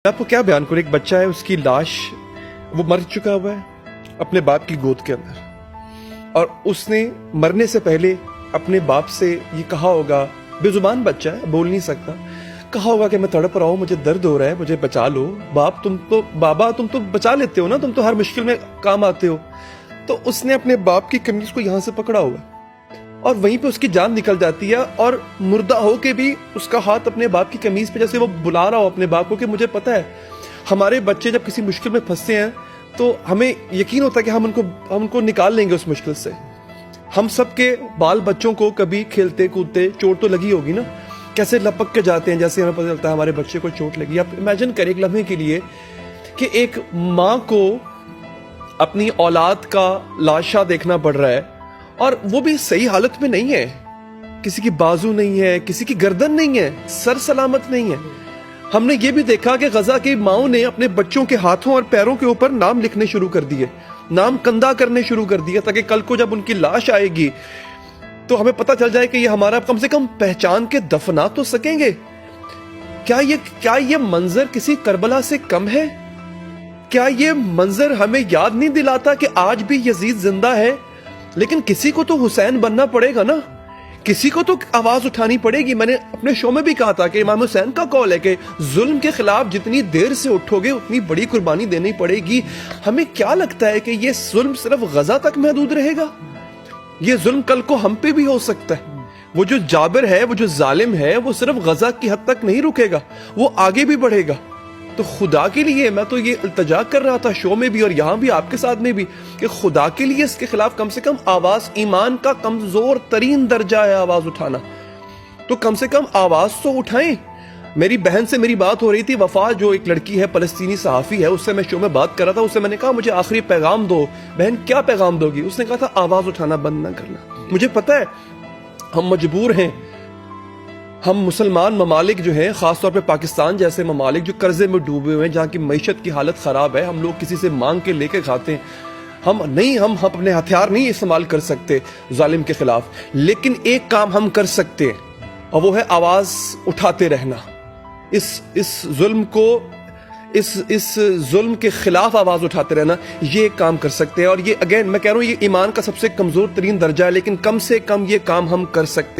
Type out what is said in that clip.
میں آپ کو کیا بیان کروں، ایک بچہ ہے، اس کی لاش وہ مر چکا ہوا ہے اپنے باپ کی گود کے اندر، اور اس نے مرنے سے پہلے اپنے باپ سے یہ کہا ہوگا، بے زبان بچہ ہے، بول نہیں سکتا، کہا ہوگا کہ میں تڑپ رہا ہوں، مجھے درد ہو رہا ہے، مجھے بچا لو بابا تم تو بچا لیتے ہو نا، تم تو ہر مشکل میں کام آتے ہو۔ تو اس نے اپنے باپ کی قمیض کو یہاں سے پکڑا ہوا ہے اور وہیں پہ اس کی جان نکل جاتی ہے، اور مردہ ہو کے بھی اس کا ہاتھ اپنے باپ کی قمیض پہ، جیسے وہ بلا رہا ہو اپنے باپ کو کہ مجھے پتا ہے ہمارے بچے جب کسی مشکل میں پھنسے ہیں تو ہمیں یقین ہوتا ہے کہ ہم ان کو نکال لیں گے اس مشکل سے۔ ہم سب کے بال بچوں کو کبھی کھیلتے کودتے چوٹ تو لگی ہوگی نا، کیسے لپک کے جاتے ہیں، جیسے ہمیں پتہ چلتا ہے ہمارے بچے کو چوٹ لگی۔ آپ امیجن کریں ایک لمحے کے لیے کہ ایک ماں کو اپنی اولاد کا لاشا دیکھنا پڑ رہا ہے، اور وہ بھی صحیح حالت میں نہیں ہے، کسی کی بازو نہیں ہے، کسی کی گردن نہیں ہے، سر سلامت نہیں ہے۔ ہم نے یہ بھی دیکھا کہ غزہ کی ماؤں نے اپنے بچوں کے ہاتھوں اور پیروں کے اوپر نام لکھنے شروع کر دیے، نام کندہ کرنے شروع کر دیے، تاکہ کل کو جب ان کی لاش آئے گی تو ہمیں پتہ چل جائے کہ یہ ہمارا کم سے کم پہچان کے دفنا تو سکیں گے۔ کیا یہ منظر کسی کربلا سے کم ہے؟ کیا یہ منظر ہمیں یاد نہیں دلاتا کہ آج بھی یزید زندہ ہے، لیکن کسی کو تو حسین بننا پڑے گا نا، کسی کو تو آواز اٹھانی پڑے گی۔ میں نے اپنے شو میں بھی کہا تھا کہ امام حسین کا قول ہے کہ ظلم کے خلاف جتنی دیر سے اٹھو گے اتنی بڑی قربانی دینی پڑے گی۔ ہمیں کیا لگتا ہے کہ یہ ظلم صرف غزہ تک محدود رہے گا؟ یہ ظلم کل کو ہم پہ بھی ہو سکتا ہے۔ وہ جو جابر ہے، وہ جو ظالم ہے، وہ صرف غزہ کی حد تک نہیں رکے گا، وہ آگے بھی بڑھے گا۔ تو خدا کے لیے میں تو یہ التجا کر رہا تھا شو میں بھی اور یہاں بھی آپ کے ساتھ میں بھی، کہ خدا کے لیے اس کے خلاف کم سے کم آواز، ایمان کا کمزور ترین درجہ ہے آواز اٹھانا، تو کم سے کم آواز تو اٹھائیں۔ میری بہن سے میری بات ہو رہی تھی، وفا جو ایک لڑکی ہے، فلسطینی صحافی ہے، اس سے میں شو میں بات کر رہا تھا، اس سے میں نے کہا مجھے آخری پیغام دو۔ بہن کیا پیغام دو گی؟ اس نے کہا تھا آواز اٹھانا بند نہ کرنا۔ مجھے پتا ہے ہم مجبور ہیں، ہم مسلمان ممالک جو ہیں، خاص طور پہ پاکستان جیسے ممالک جو قرضے میں ڈوبے ہوئے ہیں، جہاں کی معیشت کی حالت خراب ہے، ہم لوگ کسی سے مانگ کے لے کے کھاتے ہیں، ہم اپنے ہتھیار نہیں استعمال کر سکتے ظالم کے خلاف، لیکن ایک کام ہم کر سکتے ہیں اور وہ ہے آواز اٹھاتے رہنا، اس ظلم کو، اس ظلم کے خلاف آواز اٹھاتے رہنا، یہ کام کر سکتے ہیں۔ اور یہ اگین میں کہہ رہا ہوں، یہ ایمان کا سب سے کمزور ترین درجہ ہے، لیکن کم سے کم یہ کام ہم کر سکتے ہیں۔